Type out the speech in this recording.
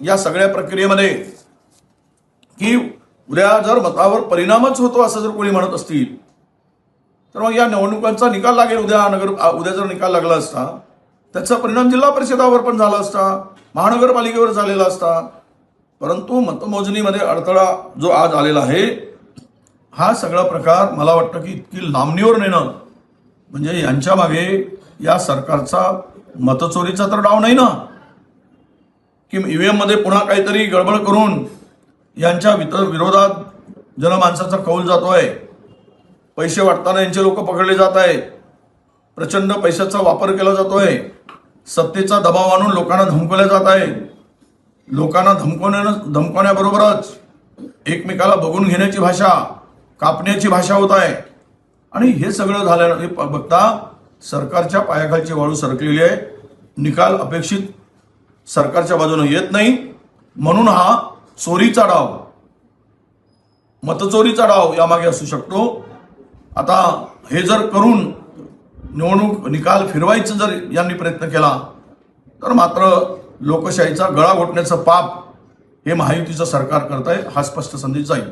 या सगळ्या प्रक्रियेमध्ये की उद्या जर मतावर परिणामच होतो असं जर कोणी म्हणत असतील तर मग या निवडणुकांचा निकाल लागेल. उद्या जर निकाल लागला असता त्याचा परिणाम जिल्हा परिषदावर पण झाला असता, महानगरपालिकेवर झालेला असता. परंतु मतमोजणीमध्ये अडथळा जो आज आलेला आहे हा सगळा प्रकार मला वाटतं की इतकी लांबणीवर नेणं म्हणजे यांच्या मागे या सरकारचा मतचोरीचा तर डाव नाही ना, की ईव्हीएम मध्ये पुन्हा काहीतरी गडबड करून यांच्या विरोधात जनमानसाचा कौल जातोय. पैसे वाटताना यांचे लोक पकडले जात आहेत, प्रचंड पैशाचा वापर केला जातोय, सत्तेचा दबाव आणून लोकांना धमकवले जात आहे. लोकांना धमकवण्याबरोबरच एकमेकाला बघून घेण्याची भाषा, कापण्याची भाषा होत आहे. आणि हे सगळं झालं हे बघता सरकारच्या पायाखालची वाळू सरकलेली आहे. निकाल अपेक्षित सरकारच्या बाजूने येत नाही. म्हणून हा चोरीचा डाव, मतचोरीचा डाव यामागे असू शकतो. आता हे जर करून निवडणूक निकाल फिरवायचं जर यांनी प्रयत्न केला तर मात्र लोकशाहीचा गळा घोटण्याचं पाप हे महायुतीचं सरकार करत आहे, हा स्पष्ट संदेश जाईल.